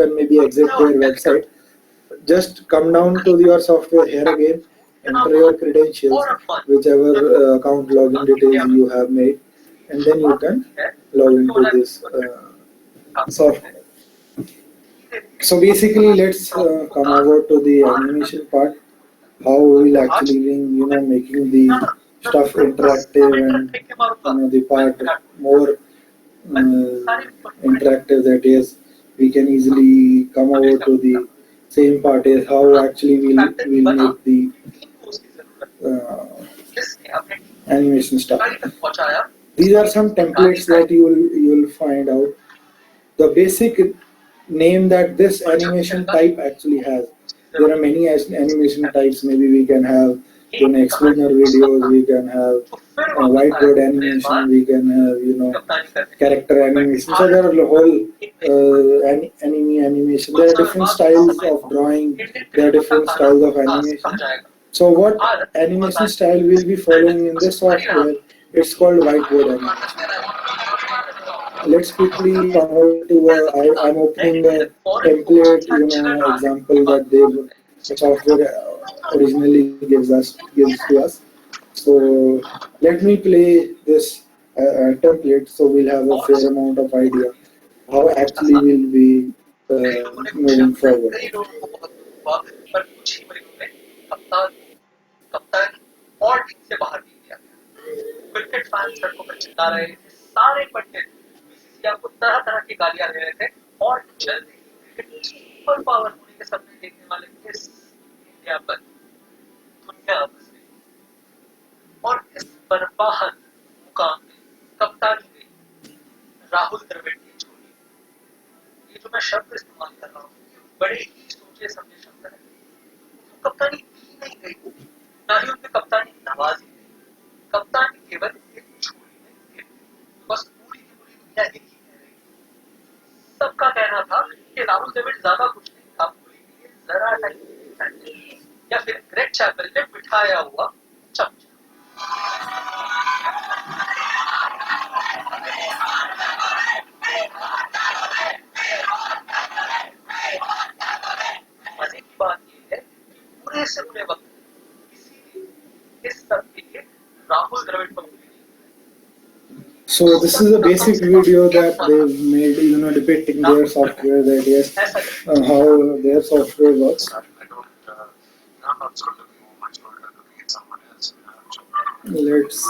can maybe exit their website. Just come down to your software here again, enter your credentials, whichever account login details you have made, and then you can log into this software. So basically, let's come over to the animation part. How we'll actually be, making the stuff interactive and the part more interactive. That is, we can easily come over to the same part is how actually we'll make the animation stuff. These are some templates that you'll find out. The basic name that this animation type actually has. There are many animation types. Maybe we can have explainer videos, we can have whiteboard animation, we can have character animation. So there are a whole anime animation. There are different styles of drawing. There are different styles of animation. So what animation style we'll be following in this software? It's called whiteboard animation. Let's quickly come over to I'm opening a template, example that the software originally gives to us. So let me play this template, so we'll have a fair amount of idea how actually we'll be moving forward. आपको तरह तरह की गालियां दे रहे थे और जल्दी cricket super power होने के सपने देखने वाले इस इंडिया पर दुनिया बस गई और इस बर्बाद मुकाम में कप्तानी में राहुल द्रविड़ की झोली। ये जो मैं शब्द इस्तेमाल कर रहा हूँ बड़े ही सोचे समझे शब्द है। उनको कप्तानी दी नहीं गई, ना ही उनकी कप्तानी नवाजी गई। कप्तानी केवल एक झोली में गिर गई। बस पूरी की पूरी दुनिया एक सबका कहना था कि राहुल द्रविड़ ज्यादा कुछ नहीं था, पूरी जरा टाइम या फिर ग्रेग चैपल ने बिठाया हुआ चमचा। मजे की बात यह है कि पूरे से पूरे वक्त इसीलिए इस सब के लिए राहुल द्रविड़ को So this is a basic video that they've made, depicting their software, that yes, how their software works. Let's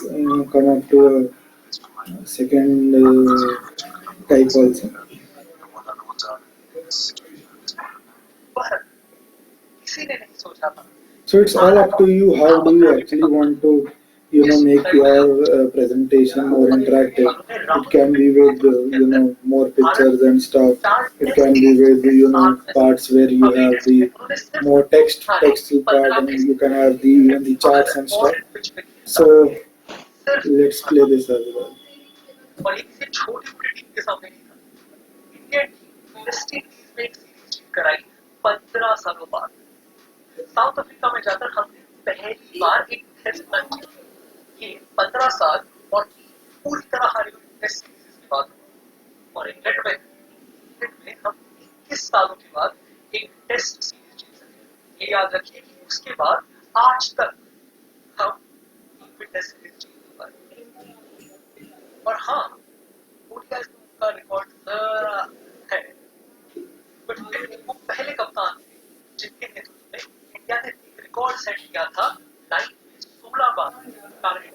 come up to a second type also. So it's all up to you. How do you actually want to make your presentation more interactive? It can be with more pictures and stuff. It can be with parts where you have the more textual part, and you can have even the charts and stuff. So let's play this as well. South Africa में जाकर हमने पहली बार एक test match ये 15 साल और पूरी तरह हारी हुई टेस्ट सीरीज की बात और इंग्लैंड में हम 21 सालों के बाद एक टेस्ट सीरीज जीत सके। ये याद रखिए कि उसके बाद आज तक हम एक टेस्ट सीरीज जीत पाए। और हाँ, ओडीआई का रिकॉर्ड जरा है, बट वो पहले कप्तान थे जिनके नेतृत्व में इंडिया ने एक रिकॉर्ड सेट किया था 16 बार टारगेट।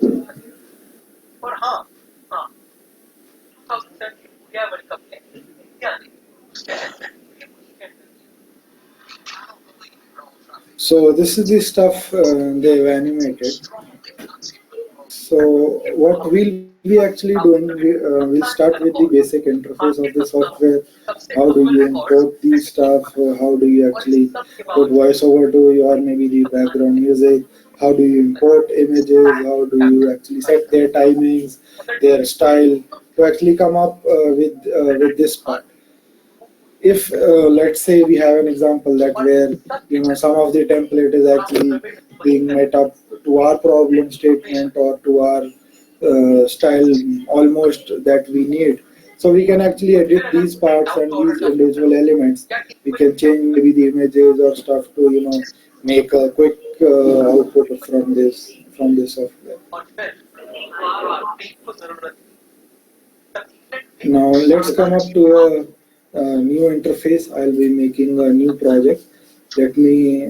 और हाँ 2007 के इंडिया वर्ल्ड कप में इंडिया ने So this is the stuff they've animated. So what we'll be actually doing, we'll start with the basic interface of the software. How do you import these stuff? How do you actually put voiceover to your maybe the background music? How do you import images? How do you actually set their timings, their style to actually come up with this part? If let's say we have an example that where some of the template is actually being met up to our problem statement or to our style almost that we need, So we can actually edit these parts and these individual elements. We can change maybe the images or stuff to make a quick output from this software. Now let's come up to a new interface. I'll be making a new project. Let me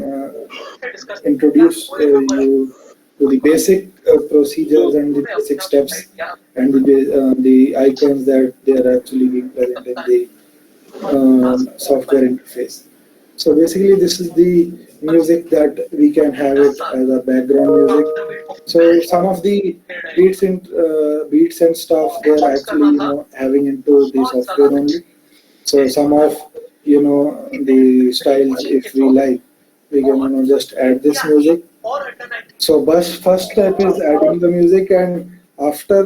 introduce you to the basic procedures and the basic steps and the icons that they are actually being present in the software interface. So basically, this is the music that we can have it as a background music. So some of the beats and stuff they are actually having into the software only. So some of the styles, if we like, we can just add this music. So first step is adding the music, and after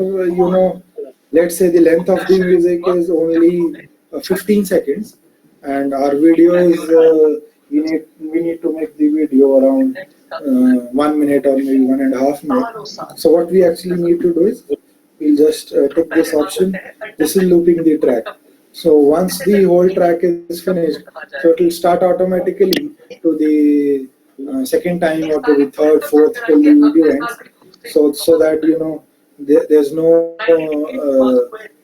let's say the length of the music is only 15 seconds, and our video is we need to make the video around 1 minute or maybe 1.5 minutes. So what we actually need to do is we'll just take this option. This is looping the track. So once the whole track is finished, so it will start automatically to the second time or to the third, fourth till the video ends. So that there's no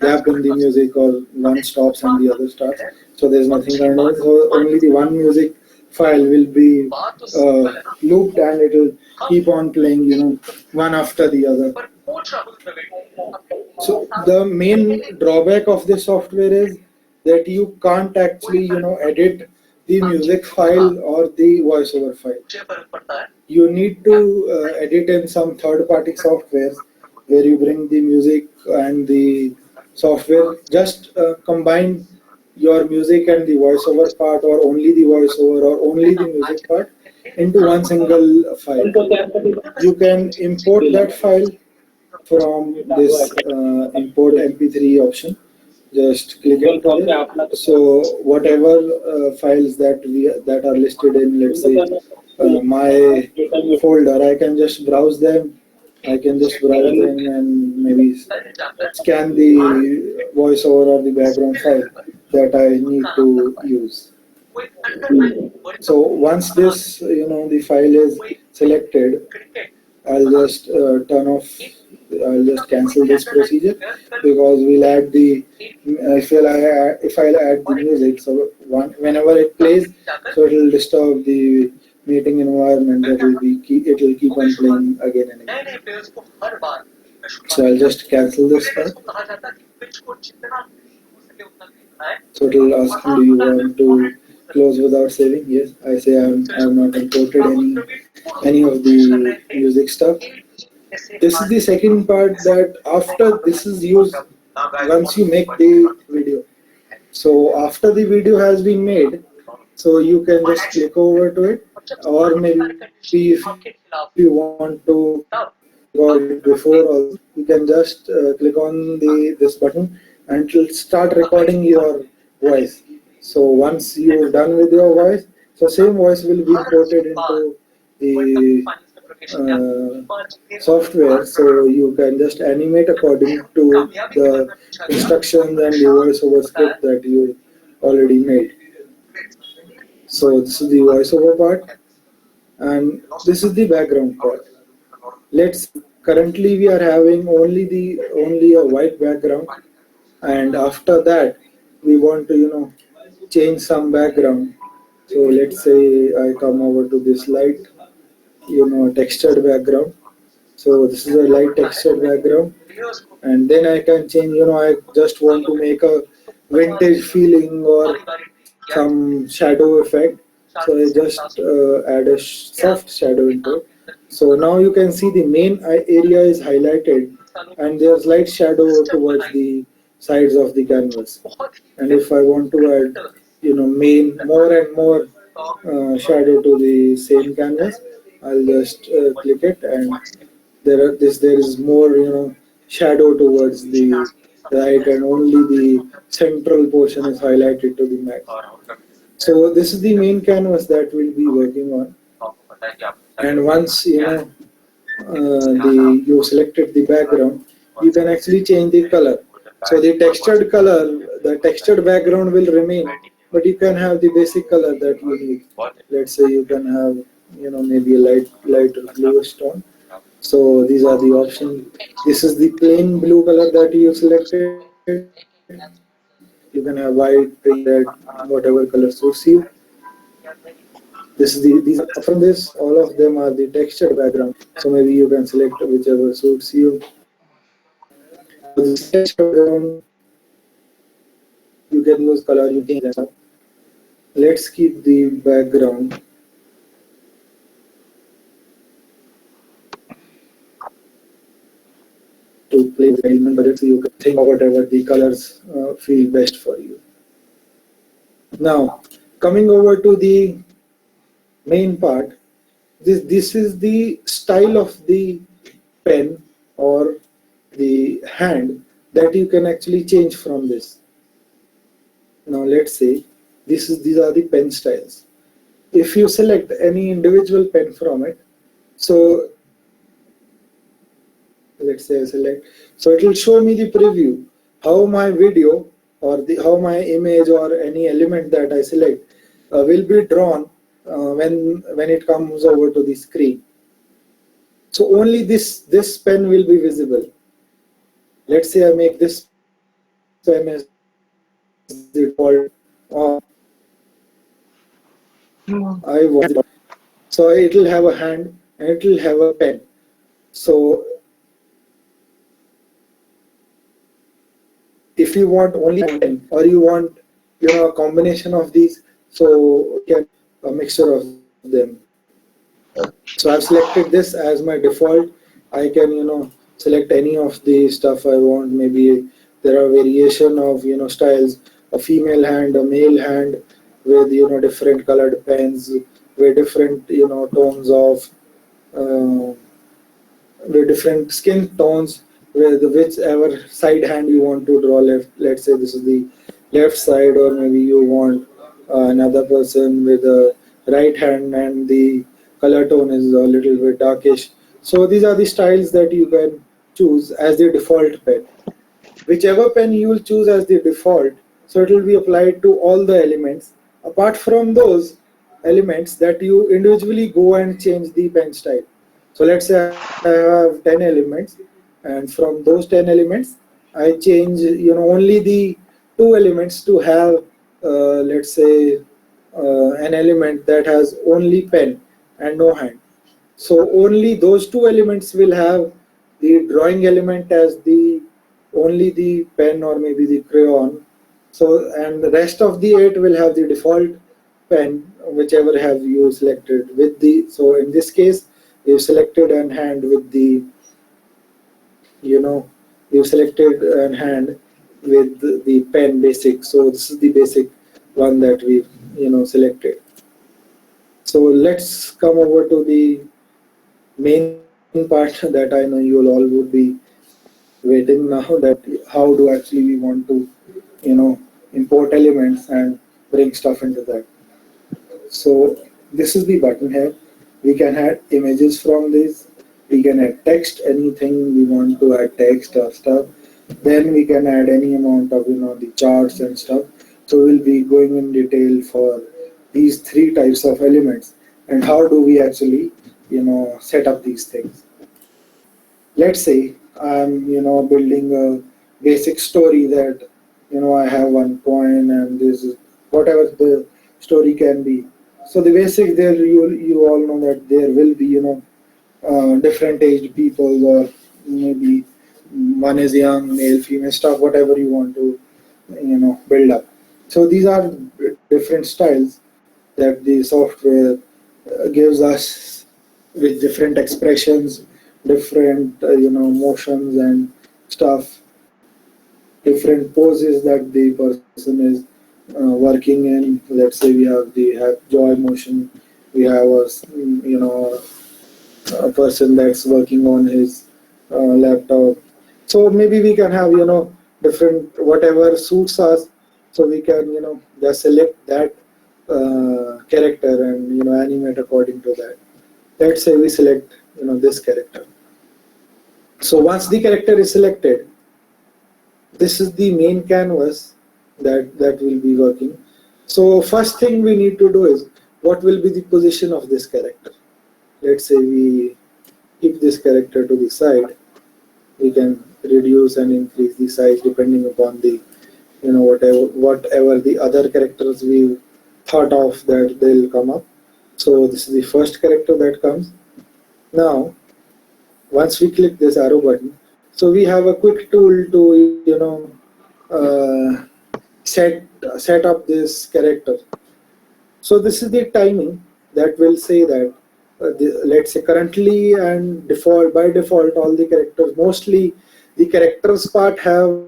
gap in the music or one stops and the other starts. So there's nothing going on. So only the one music file will be looped and it will keep on playing, one after the other. So the main drawback of this software is that you can't actually, edit the music file or the voiceover file. You need to edit in some third-party softwares where you bring the music and the software. Just combine your music and the voiceover part, or only the voiceover, or only the music part into one single file. You can import that file from this import MP3 option. Just click into it. So whatever files that are listed in, let's say, my folder, I can just browse them. I can just browse them and maybe scan the voiceover or the background file that I need to use. So once this, the file is selected, I'll just I'll just cancel this procedure, because we'll add the if I'll add the music, so whenever it plays, so it will disturb the meeting environment. It will keep on playing again and again. So I'll just cancel this part. So it will ask me, do you want to close without saving? Yes, I say I have not imported any of the music stuff. This is the second part, that after this is used once you make the video. So after the video has been made, so you can just click over to it, or maybe if you want to record it before, also you can just click on this button and it will start recording your voice. So once you're done with your voice, so same voice will be imported into the software, so you can just animate according to the instructions and the voiceover script that you already made. So this is the voiceover part, and this is the background part. Currently we are having only a white background, and after that we want to change some background. So let's say I come over to this light textured background. So this is a light textured background, and then I can change, I just want to make a vintage feeling or some shadow effect. So I just add a soft shadow into it. So now you can see the main area is highlighted, and there's light shadow towards the sides of the canvas. And if I want to add more and more shadow to the same canvas, I'll just click it, and there is more shadow towards the right, and only the central portion is highlighted to the max. So this is the main canvas that we'll be working on. And once you selected the background, you can actually change the color. So the textured color, the textured background will remain, but you can have the basic color that you need. Let's say you can have, maybe a lighter bluish tone. So these are the options. This is the plain blue color that you selected. You can have white, pink, red, whatever color suits you. These are from this. All of them are the textured background. So maybe you can select whichever suits you. So this is the textured background. You can use color, you can change and stuff. Let's keep the background to play with element budget so you can think of whatever the colors feel best for you. Now, coming over to the main part, this is the style of the pen or the hand that you can actually change from this. Now let's say these are the pen styles. If you select any individual pen from it, so let's say I select, so it will show me the preview how my video or how my image or any element that I select will be drawn when it comes over to the screen. So only this pen will be visible. Let's say I make this pen as the default, or I want, so it will have a hand and it will have a pen. So if you want only pen or you want a combination of these, so you can a mixture of them. So I've selected this as my default. I can select any of the stuff I want. Maybe there are variation of styles, a female hand, a male hand, with different colored pens, with different tones of uh, with different skin tones, with whichever side hand you want to draw. Left, let's say this is the left side, or maybe you want another person with a right hand and the color tone is a little bit darkish. So these are the styles that you can choose as the default pen. Whichever pen you will choose as the default, so it will be applied to all the elements. Apart from those elements that you individually go and change the pen style. So let's say I have 10 elements, and from those 10 elements I change only the two elements to have let's say an element that has only pen and no hand. So only those two elements will have the drawing element as the only the pen or maybe the crayon. So and the rest of the eight will have the default pen, whichever have you selected with the. So in this case, you selected an hand with the you know you selected an hand with the pen basic. So this is the basic one that we've selected. So let's come over to the main part that I know you all would be waiting now, that how do actually we want to you know import elements and bring stuff into that. So this is the button here. We can add images from this. We can add text, anything we want to add text or stuff. Then we can add any amount of the charts and stuff. So we'll be going in detail for these three types of elements and how do we actually set up these things. Let's say I'm building a basic story that I have one point and this is whatever the story can be. So the basic there, you all know that there will be different aged people, or maybe one is young, male, female, stuff, whatever you want to build up. So these are different styles that the software gives us, with different expressions, different motions and stuff, different poses that the person is working in. Let's say we have joy motion, we have a person that's working on his laptop. So maybe we can have different whatever suits us. So we can just select that character and animate according to that. Let's say we select this character. So once the character is selected, this is the main canvas that will be working. So first thing we need to do is, what will be the position of this character? Let's say we keep this character to the side. We can reduce and increase the size depending upon the, whatever the other characters we thought of, that they'll come up. So this is the first character that comes. Now once we click this arrow button, so we have a quick tool to uh, set up this character. So this is the timing that will say that, let's say currently and default, by default, all the characters, mostly the characters part have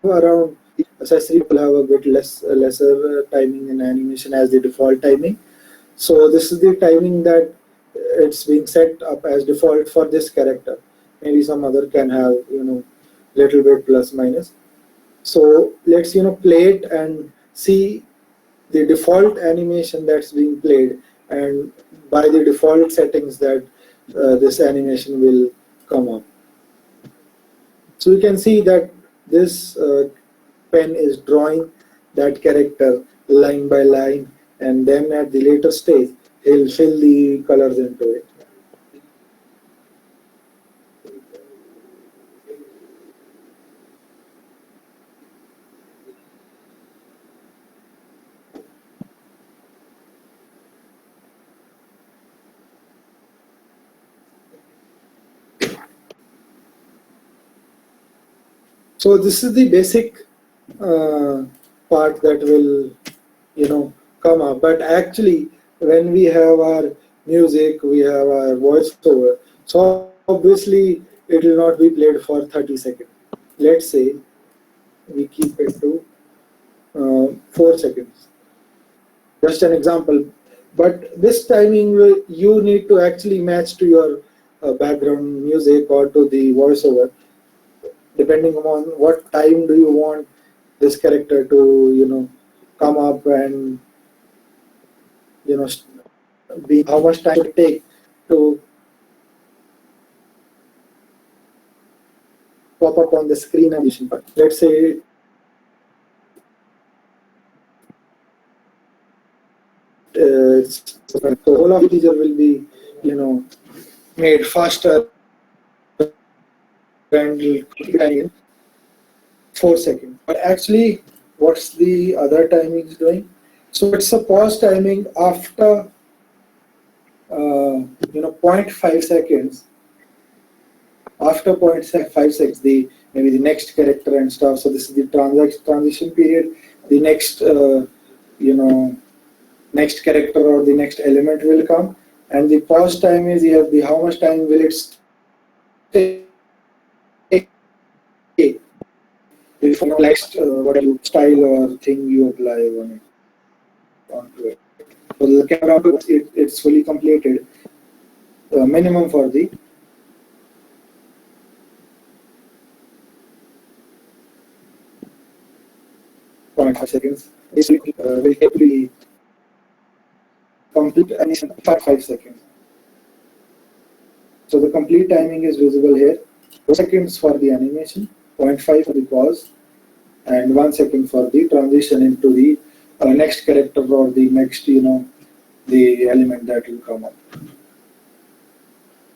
around, accessory will have a bit lesser timing in animation as the default timing. So this is the timing that it's being set up as default for this character. Maybe some other can have, little bit plus minus. So let's play it and see the default animation that's being played, and by the default settings that this animation will come up. So you can see that this pen is drawing that character line by line, and then at the later stage he'll fill the colors into it. So this is the basic uh, part that will come up. But actually, when we have our music, we have our voiceover. So obviously, it will not be played for 30 seconds. Let's say we keep it to 4 seconds. Just an example. But this timing you need to actually match to your background music or to the voiceover, depending upon what time do you want this character to come up, and you know be how much time it take to pop up on the screen animation part. Let's say so the whole of teaser will be made faster and in 4 seconds. But actually, what's the other timing is doing? So it's a pause timing after zero point 0.5 seconds. After 0.5 seconds, the maybe the next character and stuff. So this is the transition period. The next next character or the next element will come, and the pause time is, you have the how much time will it stay before next what you style or thing you apply on it onto it. So the camera, it's fully completed. Minimum for the 0.5 seconds. This will take the complete animation for 5 seconds. So the complete timing is visible here. 4 seconds for the animation, 0.5 for the pause, and 1 second for the transition into the next character or the next, the element that will come up.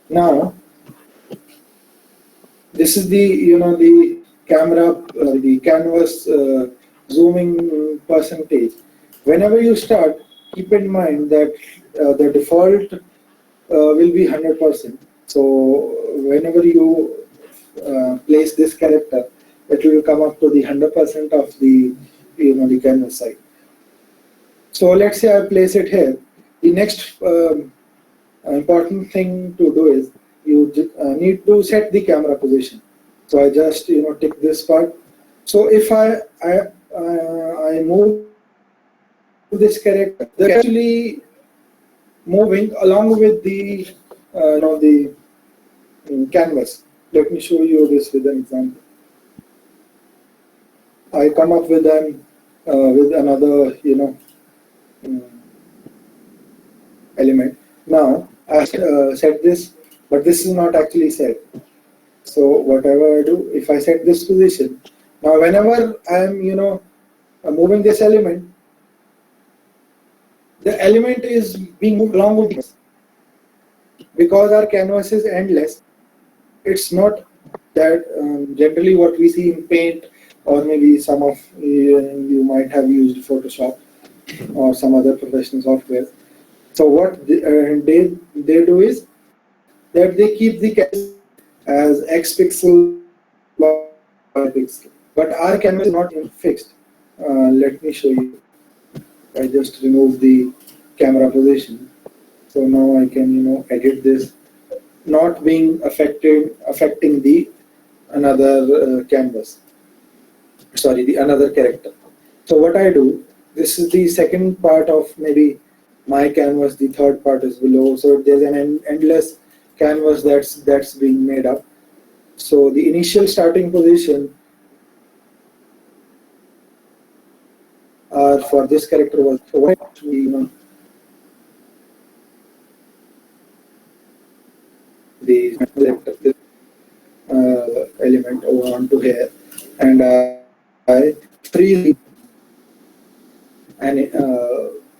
Now, this is the, the camera, the canvas zooming percentage. Whenever you start, keep in mind that the default will be 100%. So whenever you place this character, it will come up to the 100% of the the canvas side. So let's say I place it here. The next important thing to do is you need to set the camera position. So I just tick this part. So if I move this character, they're actually moving along with the the canvas. Let me show you this with an example. I come up with an with another element. Now I set this, but this is not actually set. So whatever I do, if I set this position, now whenever I am, moving this element, the element is being moved along with this. Because our canvas is endless, it's not that generally what we see in Paint, or maybe some of you might have used Photoshop or some other professional software. So what they do is that they keep the canvas as X pixel by pixel. But our canvas is not fixed. Let me show you. I just removed the camera position. So now I can edit this, not being affecting the another canvas. Sorry, the another character. So what I do, this is the second part of maybe my canvas. The third part is below. So there's an endless canvas that's being made up. So the initial starting position for this character was, so what we the element over onto here, and I freeze and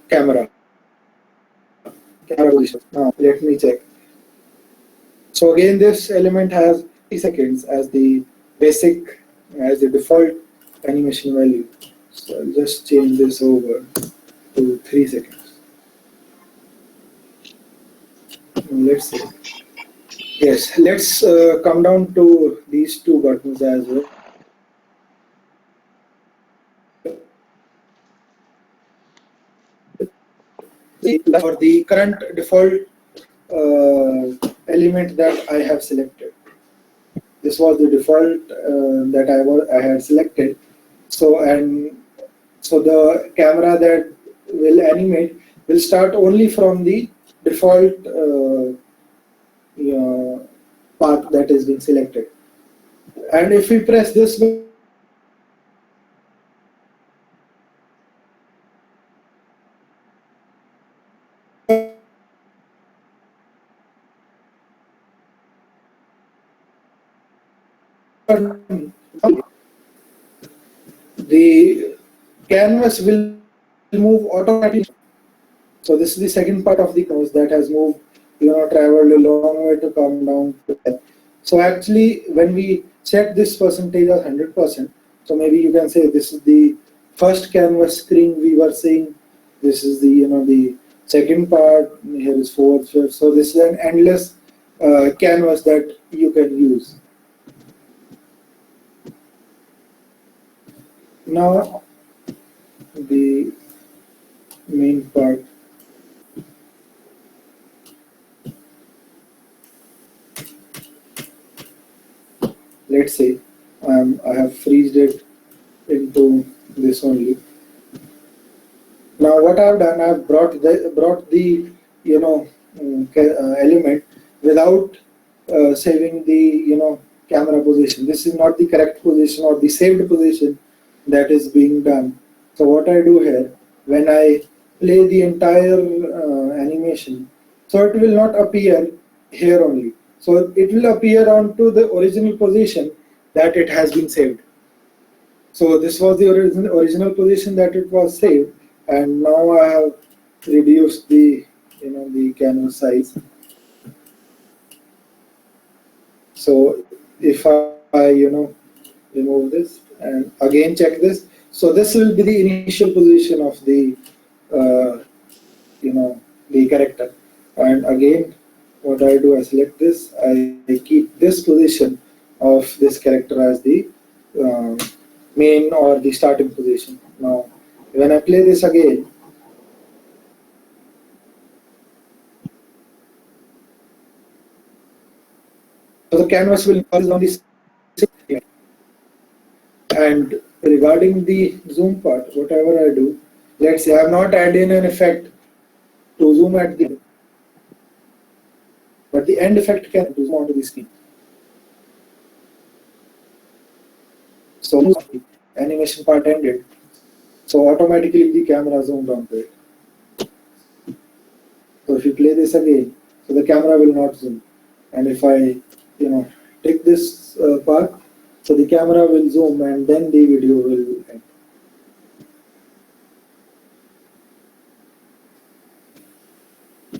camera position. Now let me check. So again, this element has 3 seconds as the basic, as the default animation value. So I'll just change this over to 3 seconds. Let's see. Yes, let's come down to these two buttons as well. For the current default element that I have selected. This was the default that I had selected. So the camera that will animate will start only from the default path that has been selected. And if we press this the canvas will move automatically. So this is the second part of the canvas that has moved, traveled a long way to come down to there. So actually, when we set this percentage as 100%, so maybe you can say this is the first canvas screen we were seeing. This is the the second part. Here is fourth, fifth. So this is an endless canvas that you can use. Now the main part. Let's say I have freezed it into this only. Now what I've done, I've brought the element without saving the camera position. This is not the correct position or the saved position that is being done. So what I do here, when I play the entire animation, so it will not appear here only. So it will appear onto the original position that it has been saved. So this was the original position that it was saved, and now I have reduced the the canvas size. So if I remove this and again check this, so this will be the initial position of the uh, the character, and again what I do, I select this, I keep this position of this character as the um, main or the starting position. Now when I play this again, so the canvas will is on this. And regarding the zoom part, whatever I do, let's say I have not added in an effect to zoom at the, but the end effect can zoom onto the screen. So the animation part ended, so automatically the camera zoomed onto it. So if you play this again, so the camera will not zoom. And if I, take this part, so the camera will zoom and then the video will end.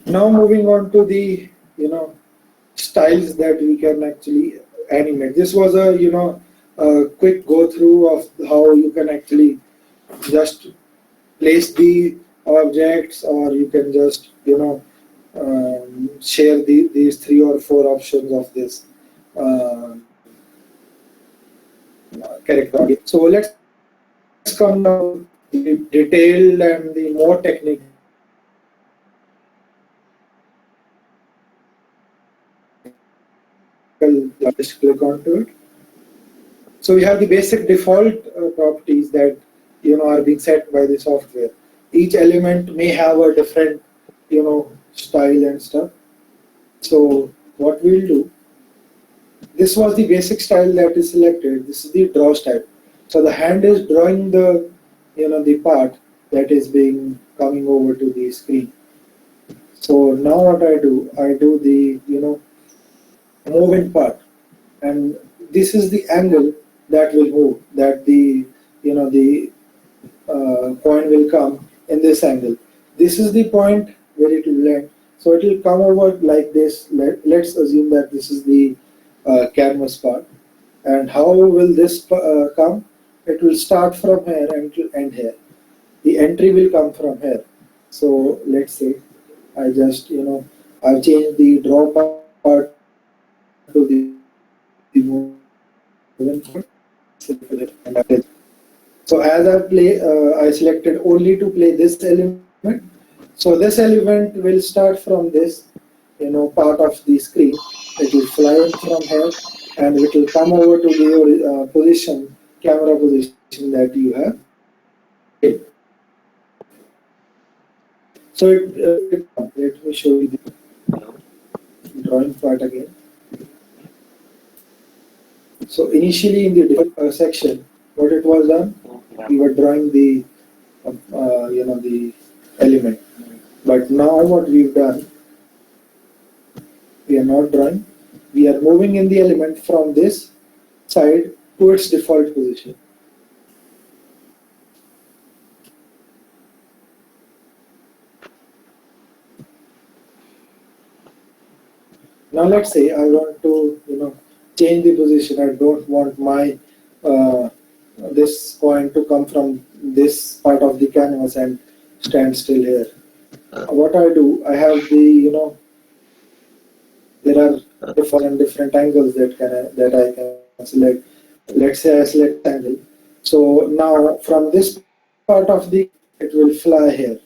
Now moving on to the styles that we can actually animate. This was a a quick go through of how you can actually just place the objects, or you can just share these three or four options of this uh, character. So let's come now to the detailed and the more technical stuff. Just click onto it. So we have the basic default properties that are being set by the software. Each element may have a different style and stuff. So what we'll do, this was the basic style that is selected. This is the draw style. So the hand is drawing the the part that is being coming over to the screen. So now what I do the moving part, and this is the angle that will move, that the the point will come in this angle. This is the point where it will land. So it will come over like this. Let's assume that this is the canvas part. And how will this come? It will start from here and it will end here. The entry will come from here. So let's say I just I've changed the draw part to the moving part. So as I selected only to play this element. So this element will start from this, part of the screen. It will fly in from here, and it will come over to the position, camera position that you have selected. So let me show you the drawing part again. So initially in the default section, what it was done, we were drawing the the element. But now what we've done, we are not drawing. We are moving in the element from this side to its default position. Now let's say I want to change the position. I don't want my uh, this point to come from this part of the canvas and stand still here. What I do, I have the there are different angles that I can select. Let's say I select angle. So now from this part of the it will fly here.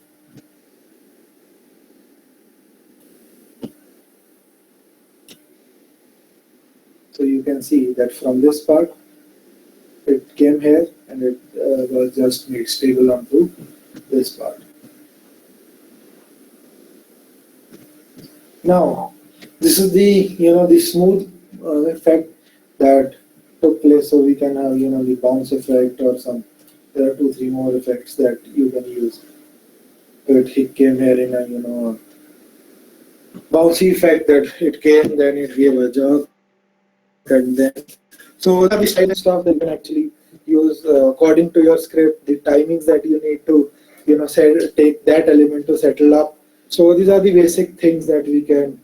So you can see that from this part it came here and it was just made stable onto this part. Now this is the the smooth effect that took place. So we can have the bounce effect or some. There are two, three more effects that you can use. It came here in a bouncy effect that it came, then it gave a jerk, and then so the style and stuff that you can actually use according to your script, the timings that you need to take that element to settle up. So these are the basic things that we can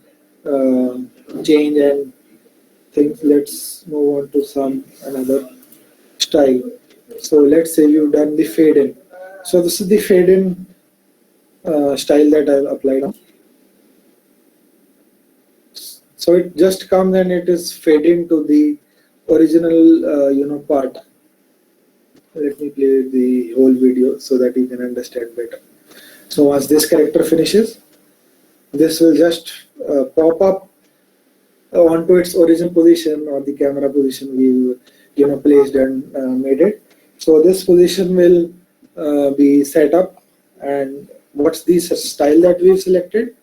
change and things. Let's move on to some another style. So let's say you've done the fade in. So this is the fade in style that I've applied on. So it just comes and it is fading to the original part. Let me play the whole video so that you can understand better. So once this character finishes, this will just pop up onto its original position or the camera position we placed and made it. So this position will be set up, and what's the style that we've selected?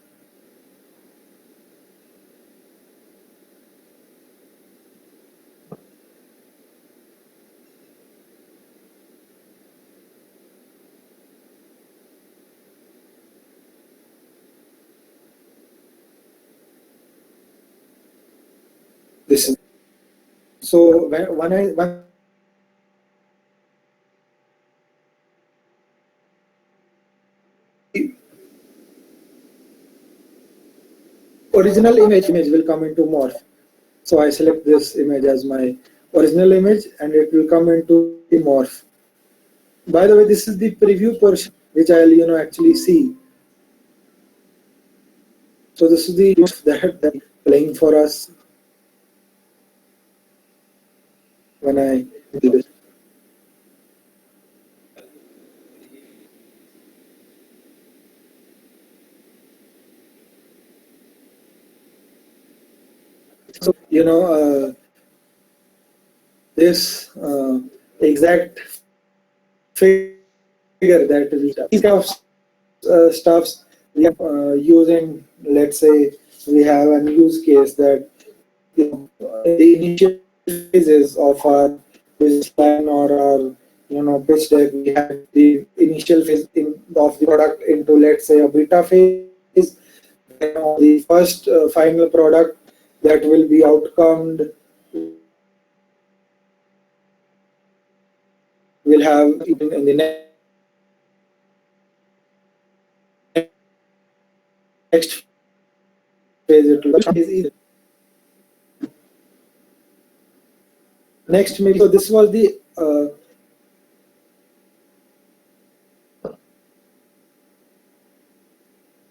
This is So once I select this, the original image will come into morph. So I select this image as my original image and it will come into the morph. By the way, this is the preview portion which I'll actually see. So this is the that playing for us when I do this. So this exact figure that we these kind of stuffs we are using. Let's say we have a use case that in the initial phases of our business plan or our pitch deck, we have the initial phase of the product into, let's say, a beta phase. Then on the first final product that will be outcomed, we'll have in the next phase it will be next maybe. So this was the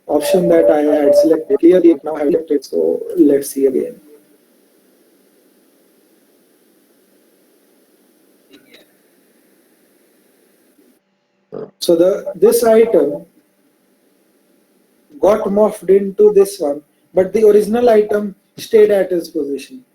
option that I had selected. Clearly now I have selected, so let's see again. So this item got morphed into this one, but the original item stayed at its position.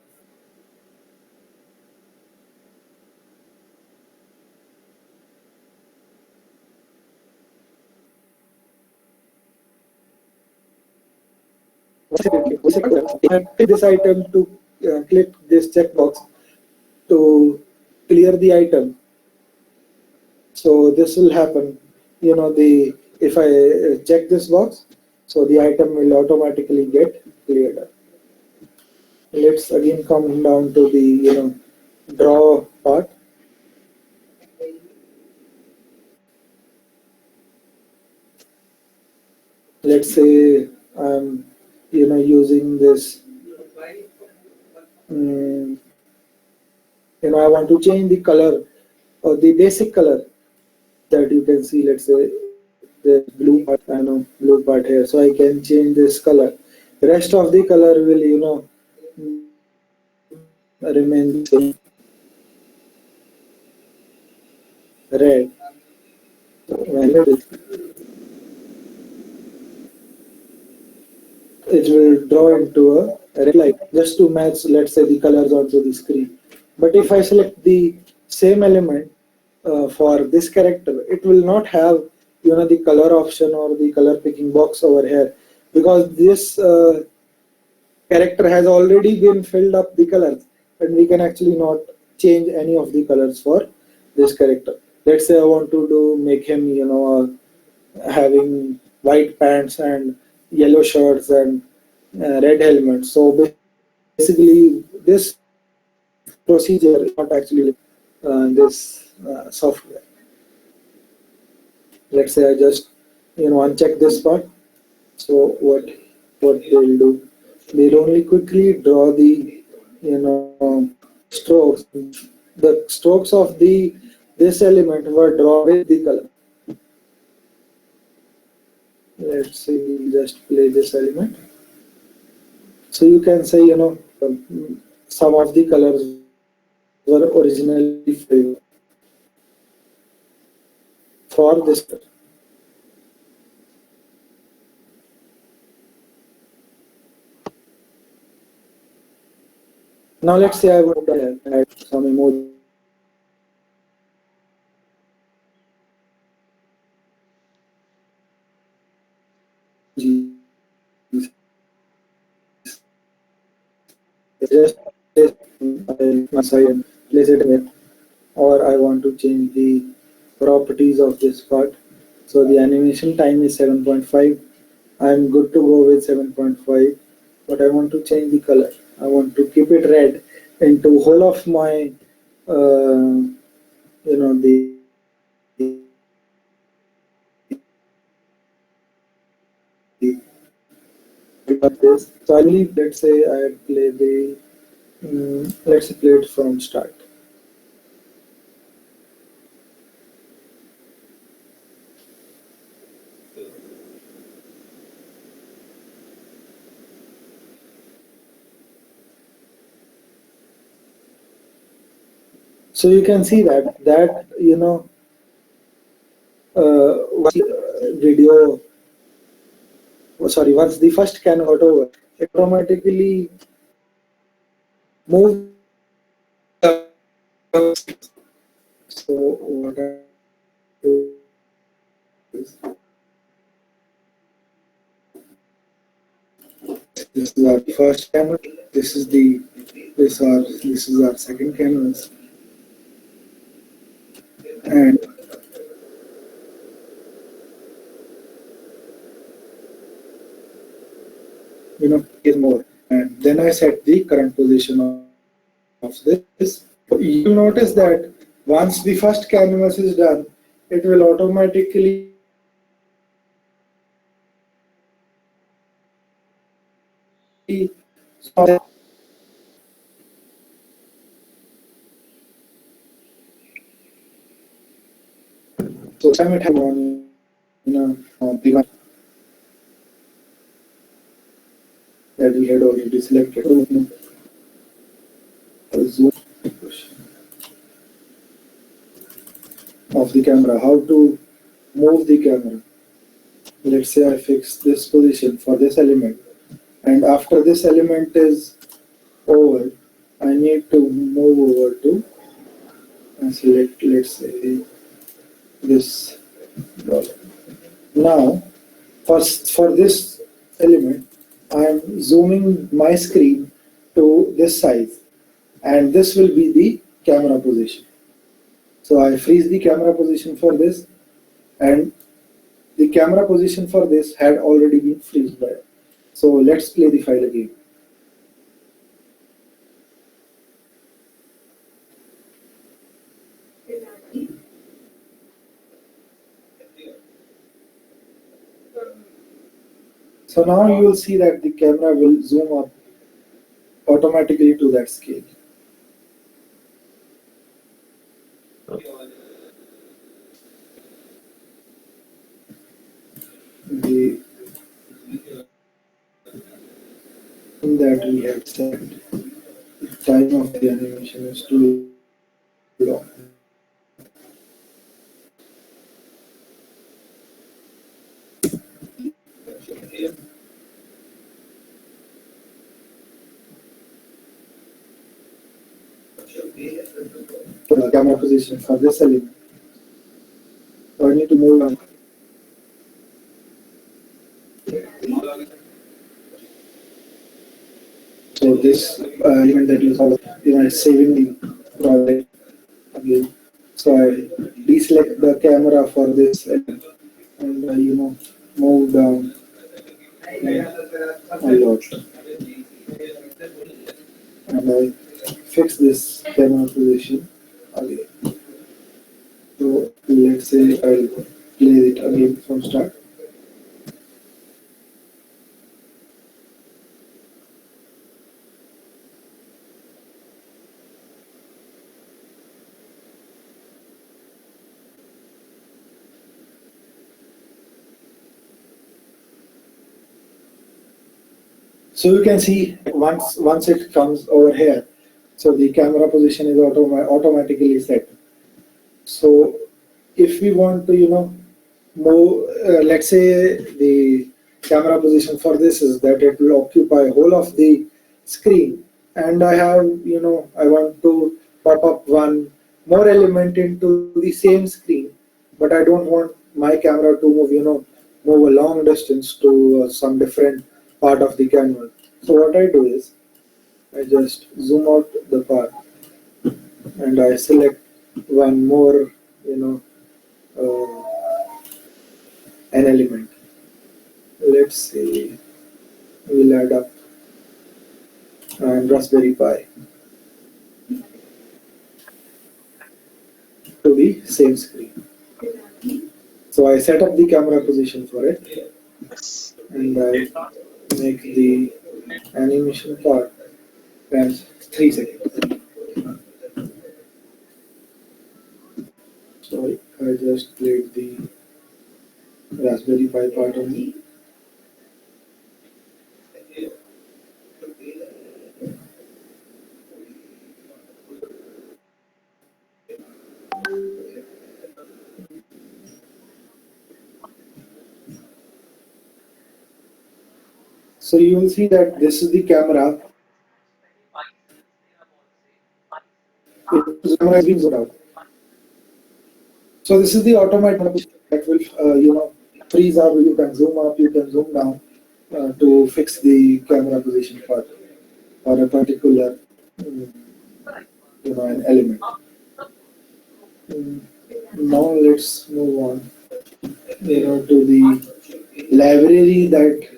I click this item to click this checkbox to clear the item. So this will happen. The if I check this box, so the item will automatically get cleared up. Let's again come down to the draw part. Let's say I'm using this. um, I want to change the color or the basic color that you can see. Let's say the blue part, blue part here, so I can change this color. The rest of the color will remain the same, red. It will draw into a red light just to match, let's say, the colors onto the screen. But if I select the same element for this character, it will not have the color option or the color picking box over here, because this character has already been filled up the colors, and we can actually not change any of the colors for this character. Let's say I want to make him having white pants and yellow shirts and red helmet. So basically this procedure is not actually this software. Let's say I just uncheck this part. So what they'll do, they'll only quickly draw the strokes. The strokes of this element were drawn with the color. Let's see, we'll just play this element. So you can say some of the colors were originally filled for this. Now let's say I would add some emojis. Just and place it in, or I want to change the properties of this part. So the animation time is 7.5. I'm good to go with 7.5, but I want to change the color. I want to keep it red into whole of my the like this. So I believe, let's say I play the let's say play it from start. So you can see that video. Sorry, once the first scan got over, it automatically moved. So what I do is, this is our first camera. This is the this is our second canvas, and is more. And then I set the current position of this. You'll notice that once the first canvas is done, it will automatically so time it have on the one that we had already selected. Zoom of the camera. How to move the camera? Let's say I fix this position for this element, and after this element is over, I need to move over to and select, let's say, this dollar. Now, first for this element, I am zooming my screen to this size, and this will be the camera position. So I freeze the camera position for this, and the camera position for this had already been freezed by it. So let's play the file again. So now you will see that the camera will zoom up automatically to that scale. The that we have set, the time of the animation is too long. For the camera position for this element, so I need to move on. So this element that you saw, saving the project again. So I deselect the camera for this element, and move down a lot, and I fix this camera position again. So let's say I'll play it again from start. So you can see once it comes over here, so the camera position is automatically set. So if we want to move, let's say the camera position for this is that it will occupy whole of the screen, and I have I want to pop up one more element into the same screen, but I don't want my camera to move a long distance to some different part of the canvas. So what I do is I just zoom out the part, and I select one more uh, an element. Let's say we'll add up and Raspberry Pi. same screen. So I set up the camera position for it, and I make the animation part as 3 seconds. Sorry, I just played the Raspberry Pi part only. So you will see that this is the camera. The camera is being zoomed out. So this is the automatic that will, freeze up. You can zoom up, you can zoom down to fix the camera position part or a particular, an element. Mm, Now let's move on, to the library that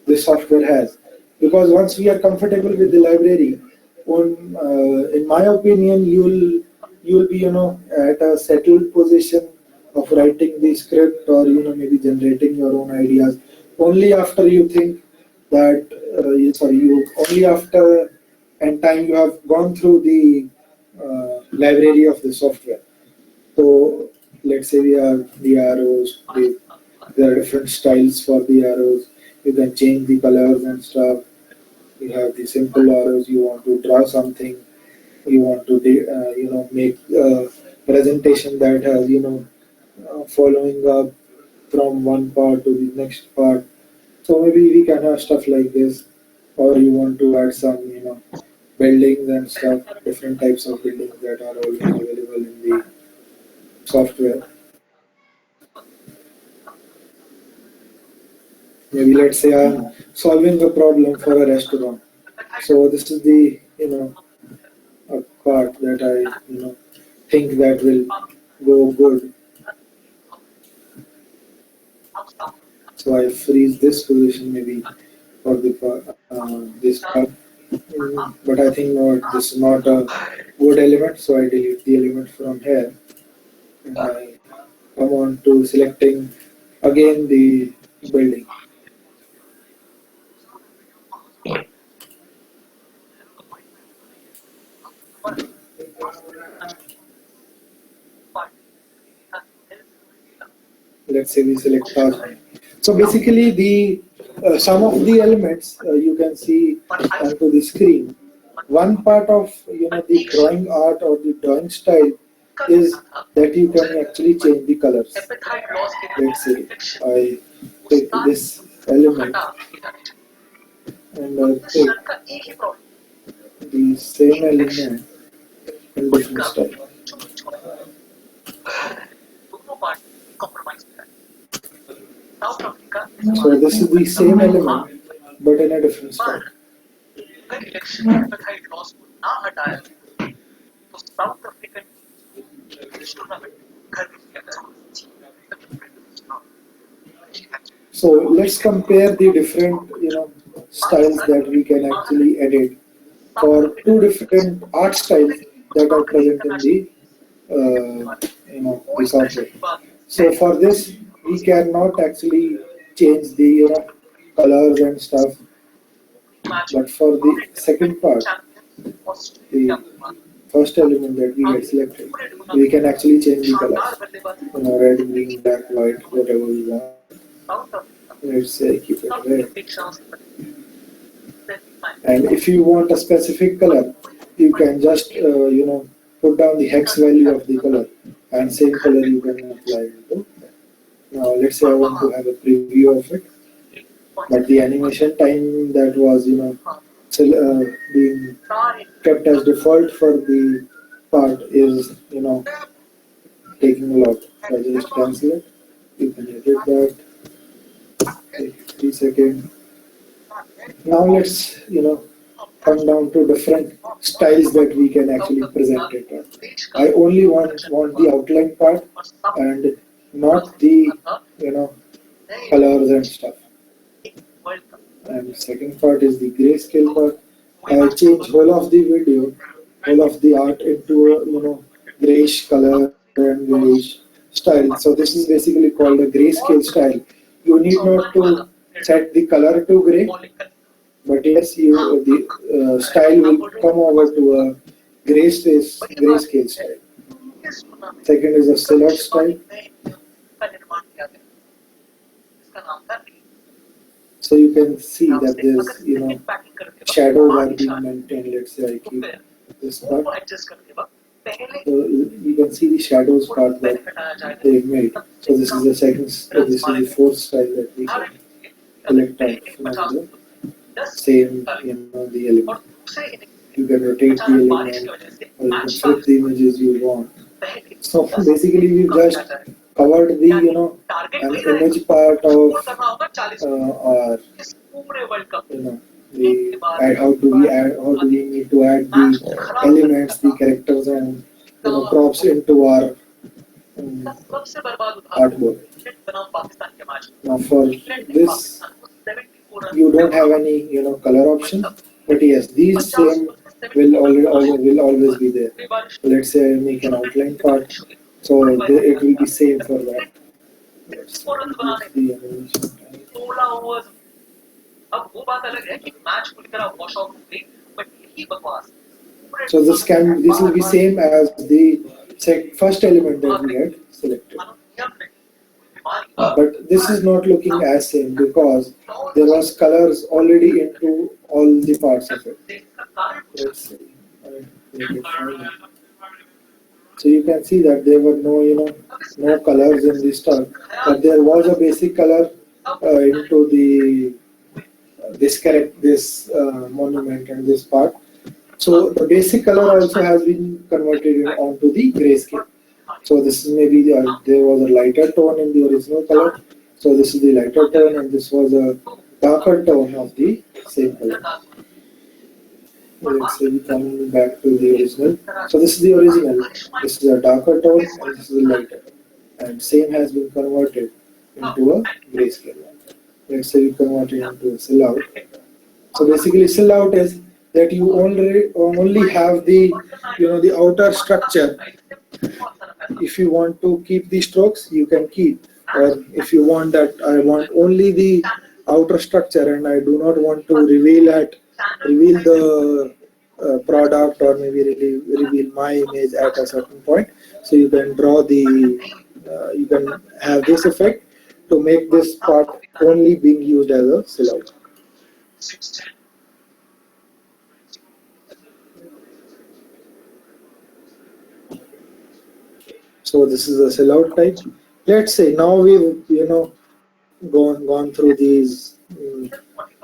this software has. Because once we are comfortable with the library, in my opinion, you'll be at a settled position of writing the script or maybe generating your own ideas only after you think that you only after and time you have gone through the library of the software. So let's say we have the arrows, there are different styles for the arrows. You can change the colors and stuff. You have the simple arrows. You want to draw something. You want to make a presentation that has following up from one part to the next part. So maybe we can have stuff like this, or you want to add some buildings and stuff, different types of buildings that are already available in the software. Maybe let's say I'm solving a problem for a restaurant. So this is the a part that I think that will go good. So I freeze this position maybe for the this part. But I think no, this is not a good element, so I delete the element from here and I come on to selecting again the building. Let's say we select Taj Mahal. So basically, the some of the elements you can see onto the screen. One part of the drawing art or the drawing style is that you can actually change the colors. Let's say I take this element and I take the same element in different style. So this is the same element but in a different style. So let's compare the different styles that we can actually edit for two different art styles that are present in the the software. So for this we cannot actually change the colors and stuff. But for the second part, the first element that we get selected, we can actually change the colors. Red, green, black, white, whatever we want. Let's say keep it red. And if you want a specific color, you can just put down the hex value of the color, and same color you can apply into. Now let's say I want to have a preview of it, but the animation time that was being kept as default for the part is taking a lot. So I just cancel it. You can edit that. Take 3 seconds. Now let's come down to different styles that we can actually present it on. I only want the outline part and not the colors and stuff. And second part is the grayscale part. I change whole of the video, whole of the art into a grayish color and we use style. So this is basically called a grayscale style. You need not to set the color to gray, but yes, the style will come over to a grayscale style. Second is a silhouette style. So you can see that there's shadows are being maintained. Let's say I keep this part. So you can see the shadows part that they made. So this is the second. This is the fourth style that we can select out from the same, the element. You can rotate the element, or you can flip the images you want. So basically, we've just covered the an image part of our the add, how do we need to add the elements, the characters, and props into our artwork. Now for this, you don't have any color option, but yes, these same will always be there. Let's say I make an outline part, so it will be same for that. Let's use the animation type. So this will be same as the first element that we had selected. But this is not looking as same because there was colors already into all the parts of it. Let's see. Make it fine. So you can see that there were no colors in this stuff, but there was a basic color into the this monument and this part. So the basic color also has been converted onto the grayscale. So this is maybe there was a lighter tone in the original color. So this is the lighter tone, and this was a darker tone of the same color. Let's say we come back to the original. So this is the original. This is a darker tone, and this is a lighter. And same has been converted into a grayscale. Let's say we convert it into a silhouette. So basically, silhouette is that you only have the the outer structure. If you want to keep the strokes, you can keep, or if you want that I want only the outer structure and I do not want to reveal the product, or maybe reveal my image at a certain point. So you can draw you can have this effect to make this part only being used as a silhouette. So this is a silhouette type. Let's say now we've gone through these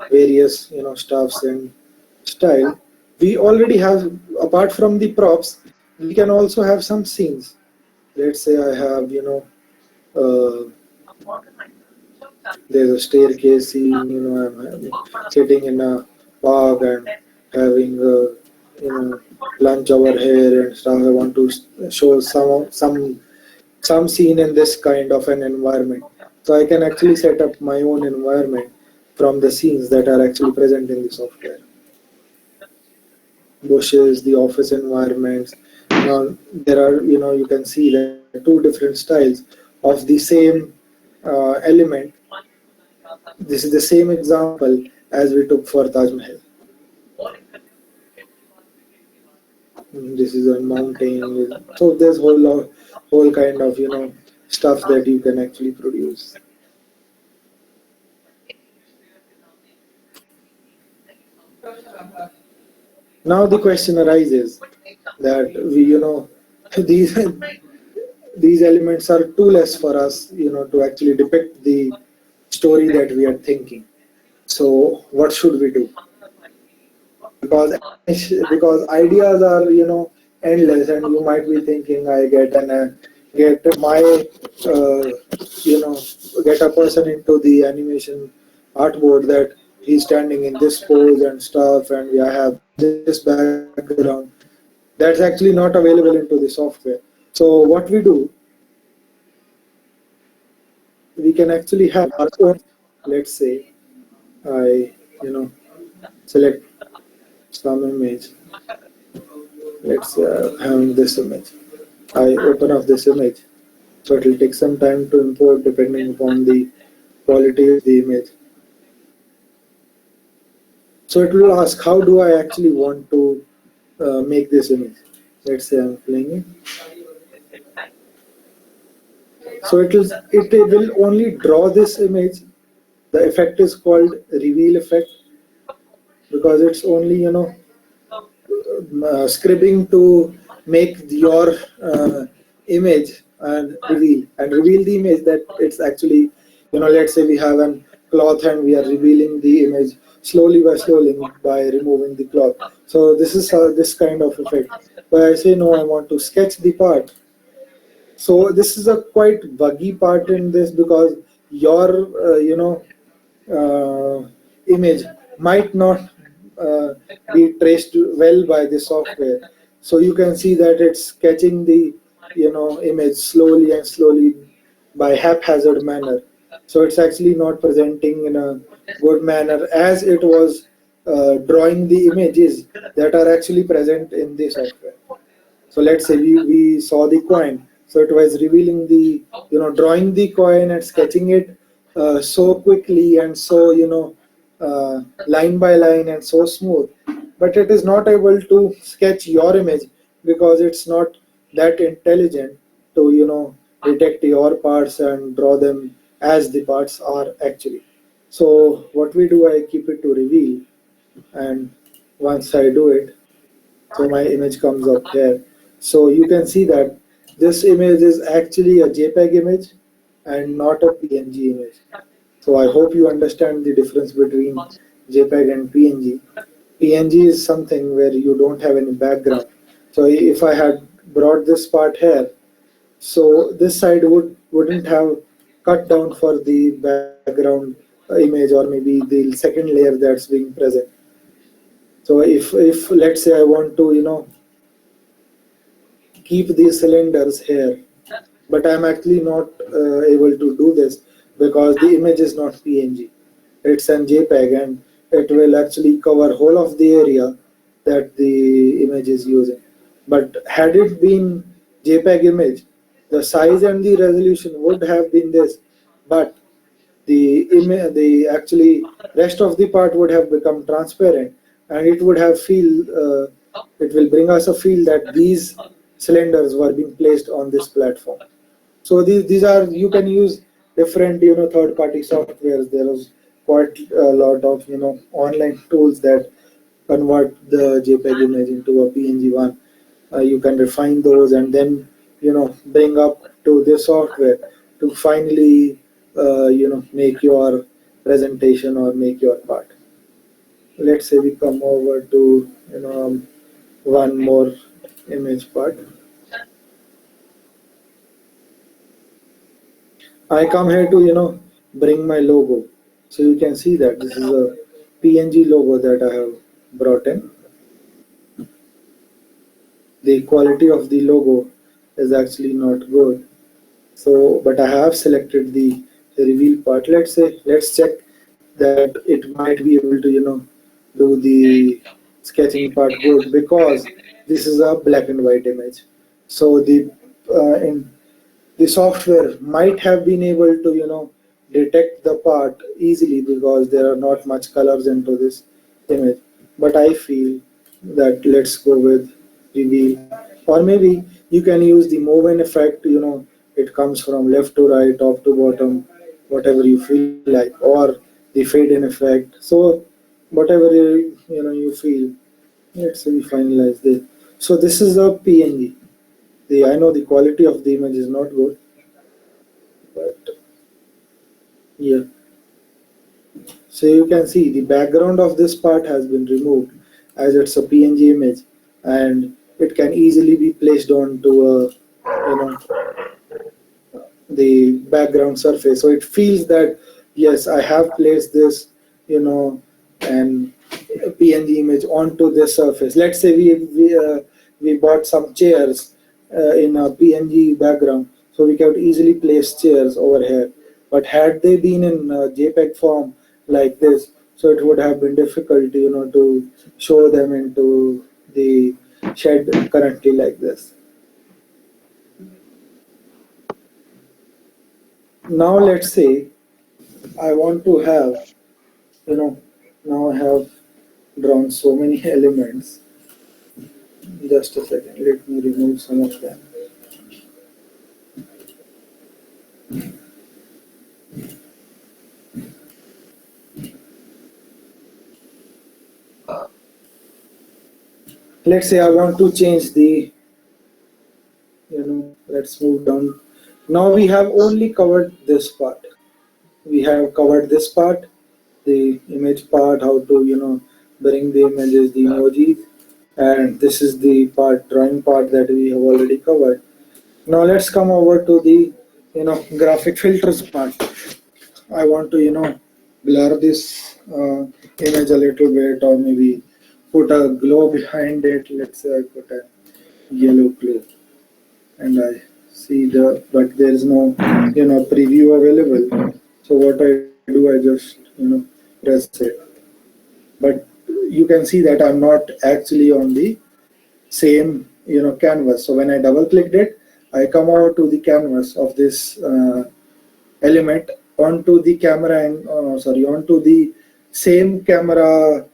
various stuffs and style. We already have, apart from the props, we can also have some scenes. Let's say I have uh, there's a staircase scene. I'm sitting in a park and having lunch over here and stuff. I want to show some scene in this kind of an environment. So I can actually set up my own environment from the scenes that are actually present in the software. Bushes, the office environments. Now there are you can see that two different styles of the same element. This is the same example as we took for Taj Mahal. This is a mountain. So there's whole kind of stuff that you can actually produce. Now the question arises that these these elements are too less for us to actually depict the story that we are thinking. So what should we do? Because ideas are endless, and you might be thinking I get my get a person into the animation artboard that he's standing in this pose and stuff, and I have this background. That's actually not available into the software. So what we do, we can actually have our own. Let's say I select some image. Let's have this image. I open up this image. So it will take some time to import depending upon the quality of the image. So it will ask, how do I actually want to make this image? Let's say I'm playing it. So it will only draw this image. The effect is called reveal effect because it's only scribbing to make your image and reveal the image that it's actually, let's say we have an cloth and we are revealing the image slowly by removing the cloth. So this is this kind of effect. But I say no, I want to sketch the part. So this is a quite buggy part in this because your image might not uh, be traced well by the software. So you can see that it's sketching the image slowly by haphazard manner. So it's actually not presenting in a good manner as it was drawing the images that are actually present in the software. So let's say we saw the coin. So it was revealing the, drawing the coin and sketching it so quickly and so, line by line and so smooth. But it is not able to sketch your image because it's not that intelligent to, detect your parts and draw them as the parts are actually. So what we do, I keep it to reveal, and once I do it, so my image comes up here. So you can see that this image is actually a JPEG image and not a PNG image. So I hope you understand the difference between JPEG and PNG. PNG is something where you don't have any background. So if I had brought this part here, so this side wouldn't have cut down for the background image or maybe the second layer that's being present. So if let's say I want to keep these cylinders here, but I'm actually not able to do this because the image is not PNG. It's an JPEG and it will actually cover whole of the area that the image is using. But had it been JPEG image, the size and the resolution would have been this, but the actually rest of the part would have become transparent, and it would have feel it will bring us a feel that these cylinders were being placed on this platform. So these are, you can use different third party softwares. There is quite a lot of online tools that convert the JPEG image into a PNG one. You can refine those and then bring up to the software to finally make your presentation or make your part. Let's say we come over to one more image part. I come here to bring my logo. So you can see that this is a PNG logo that I have brought in. The quality of the logo is actually not good. So, but I have selected the reveal part. Let's check that it might be able to do the sketching part good because this is a black and white image. So the software might have been able to detect the part easily because there are not much colors into this image. But I feel that let's go with reveal, or maybe you can use the move in effect. It comes from left to right, top to bottom, whatever you feel like, or the fade in effect. So whatever you feel. Let's say we finalize this. So this is a PNG. I know the quality of the image is not good, but yeah. So you can see the background of this part has been removed as it's a PNG image, and it can easily be placed onto a the background surface. So it feels that yes, I have placed this, and PNG image onto this surface. Let's say we bought some chairs in a PNG background, so we could easily place chairs over here. But had they been in JPEG form like this, so it would have been difficult, to show them into the shed currently like this. Now let's say I want to have, you know, now I have drawn so many elements. Just a second, let me remove some of them. Let's say I want to change the, let's move down. Now we have only covered this part. We have covered this part, the image part, how to, bring the images, the emojis, and this is the part, drawing part, that we have already covered. Now let's come over to the, graphic filters part. I want to, blur this image a little bit, or maybe put a glow behind it. Let's say I put a yellow glow, and I see but there is no, preview available. So what I do, I just, press it. But you can see that I'm not actually on the same, canvas. So when I double clicked it, I come over to the canvas of this element onto the camera, and onto the same camera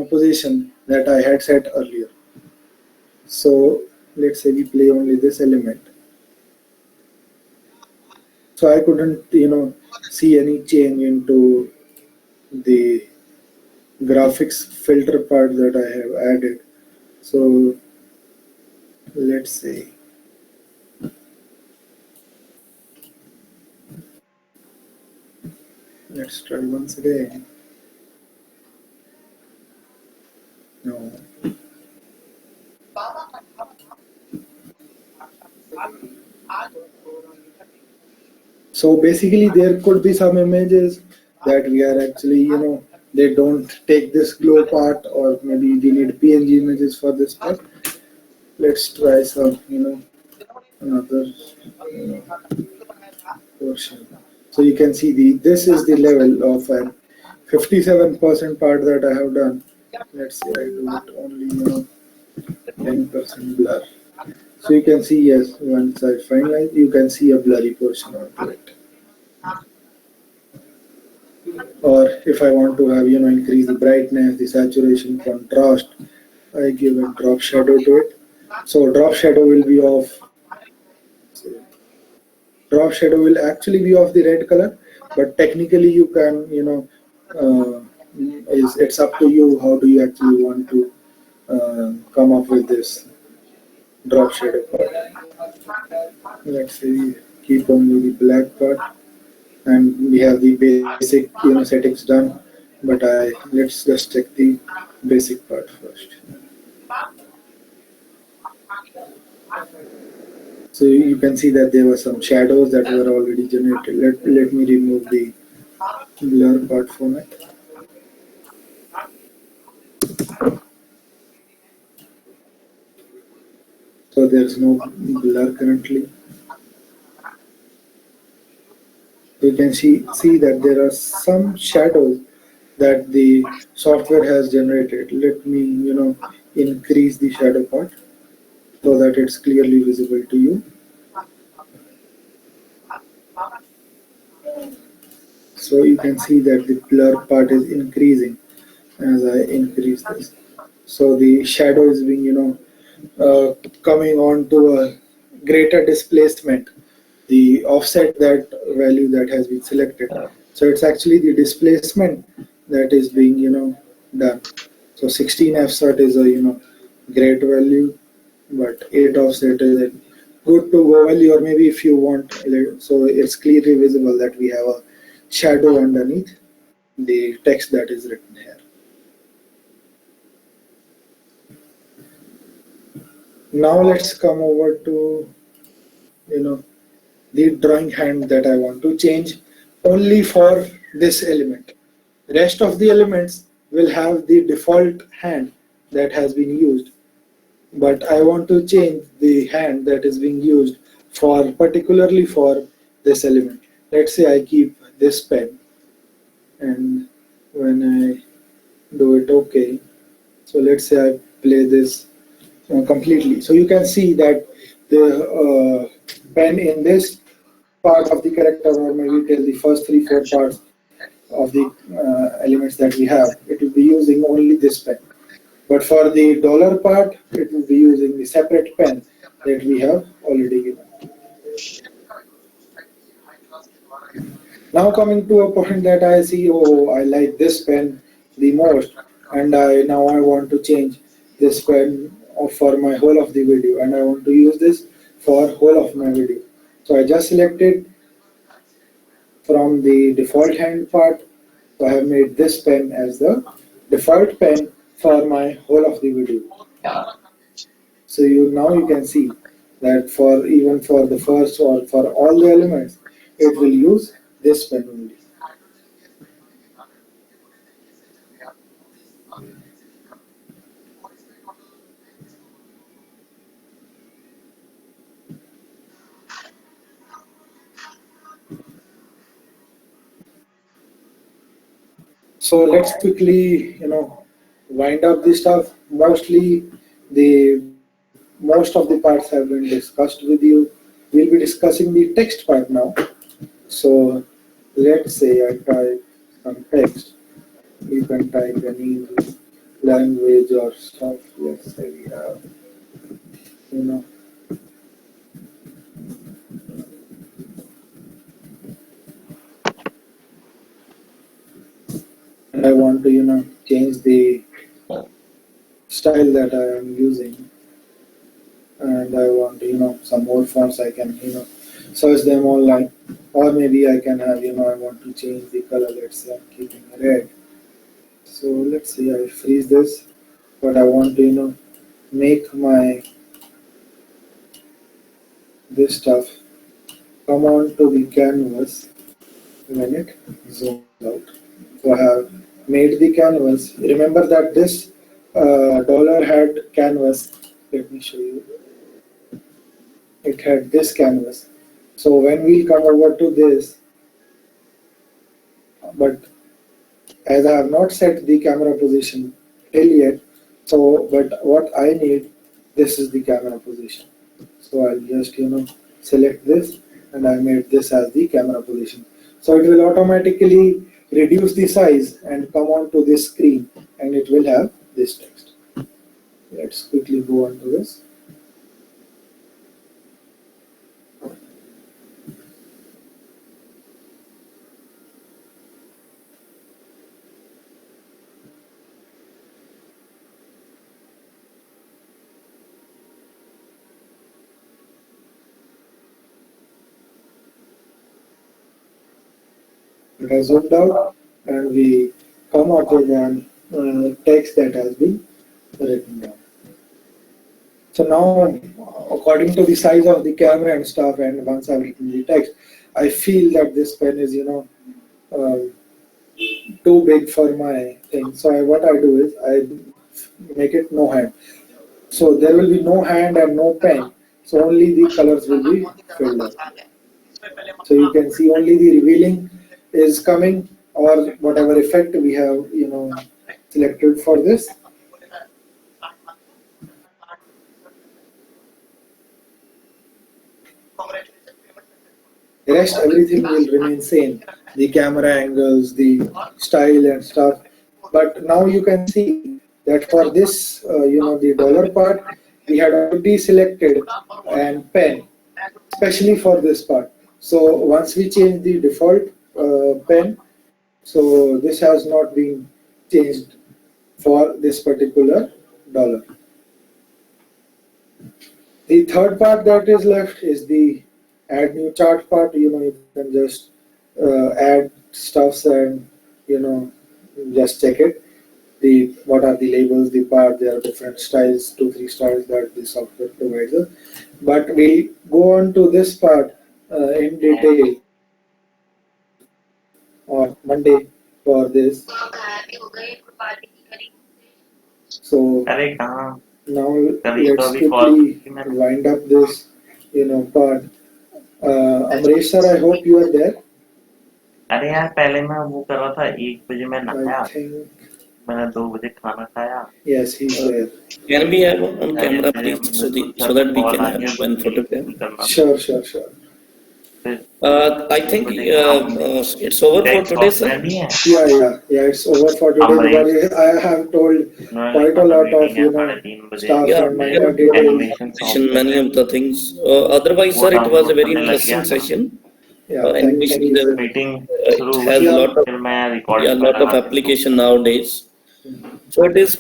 position that I had set earlier. So let's say we play only this element. So I couldn't, see any change into the graphics filter part that I have added. So let's say, let's try once again. No. So basically, there could be some images that we are actually, they don't take this glow part, or maybe we need PNG images for this part. Let's try some, another, you know, portion. So you can see this is the level of an 57% part that I have done. Let's say I do it only, 10% blur. So you can see, yes, once I finalize, you can see a blurry portion onto it. Or if I want to have, increase the brightness, the saturation, contrast, I give a drop shadow to it. So drop shadow will be of, drop shadow will actually be of the red color, but technically you can, it's up to you how do you actually want to come up with this drop shadow part. Let's say keep only the black part, and we have the basic, settings done. But let's just check the basic part first. So you can see that there were some shadows that were already generated. Let me remove the blur part from it. So there's no blur currently. You can see that there are some shadows that the software has generated. Let me, increase the shadow part so that it's clearly visible to you. So you can see that the blur part is increasing as I increase this. So the shadow is being, coming on to a greater displacement, the offset that value that has been selected. So it's actually the displacement that is being, done. So 16 offset is a, great value, but 8 offset is a good to go value, or maybe if you want, so it's clearly visible that we have a shadow underneath the text that is written here. Now let's come over to, the drawing hand that I want to change only for this element. Rest of the elements will have the default hand that has been used, but I want to change the hand that is being used for particularly for this element. Let's say I keep this pen, and when I do it okay, so let's say I play this completely. So you can see that the pen in this part of the character, or maybe till the first three, four parts of the elements that we have, it will be using only this pen. But for the dollar part, it will be using the separate pen that we have already given. Now coming to a point that I see, oh, I like this pen the most, and I want to change this pen for my whole of the video, and I want to use this for whole of my video. So I just selected from the default hand part. So I have made this pen as the default pen for my whole of the video. So you can see that for even for the first or for all the elements, it will use this pen only. So let's quickly, wind up this stuff. Mostly, the most of the parts have been discussed with you. We'll be discussing the text part now. So let's say I type some text. You can type any language or stuff. Let's say we have, you know, and I want to, change the style that I am using, and I want to, some more fonts. I can, search them online, or maybe I can have, I want to change the color. Let's say I'm keeping red. So let's say I freeze this, but I want to, make my this stuff come on to the canvas when it zooms out. So I have made the canvas. Remember that this dollar had canvas. Let me show you. It had this canvas. So when we come over to this, but as I have not set the camera position till yet, so but what I need, this is the camera position. So I'll just select this, and I made this as the camera position. So it will automatically reduce the size and come on to this screen, and it will have this text. Let's quickly go on to this. It has zoomed out, and we come out with an text that has been written down. So now, according to the size of the camera and stuff, and once I've written the text, I feel that this pen is, too big for my thing. So what I do is I make it no hand. So there will be no hand and no pen. So only the colors will be filled up. So you can see only the revealing is coming, or whatever effect we have, selected for this. The rest, everything will remain same. The camera angles, the style and stuff. But now you can see that for this, the dollar part, we had already selected and pen, especially for this part. So once we change the default pen, so this has not been changed for this particular dollar. The third part that is left is the add new chart part. You can just add stuffs and just check it. What are the labels, the part, there are different styles, 2-3 styles that the software provides us. But we go on to this part in detail on Monday for this. So now let's quickly wind up this part. Amresh sir, I hope you are there. अरे यार पहले मैं वो कर रहा था 1 बजे मैं नहाया I think मैंने 2 बजे खाना खाया yes, he's there. Can we have on camera, please, so that we can have one photo frame? Sure. I think it's over for text today, sir. Option नहीं है Yeah, it's over for today Amrish because I have told उन्होंने quite लिखा a था lot of, meeting है 3:30 बजे stuff Yeah, and we minor have covered details. Animation many of the things. Otherwise, वो sir, it was a download very करने लग गया interesting session. Yeah, Animation thank is you, sir. Meeting it शुरू has हुई a Yeah, lot of फिर मैं yeah, recording पर lot of लगा दी उसको application nowadays. So it is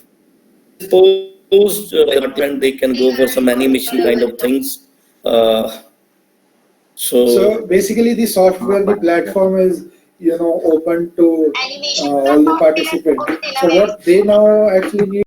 posed and they can go for some animation kind of things. Uh, so so basically the software, the platform is, open to all the participants. So what they now actually need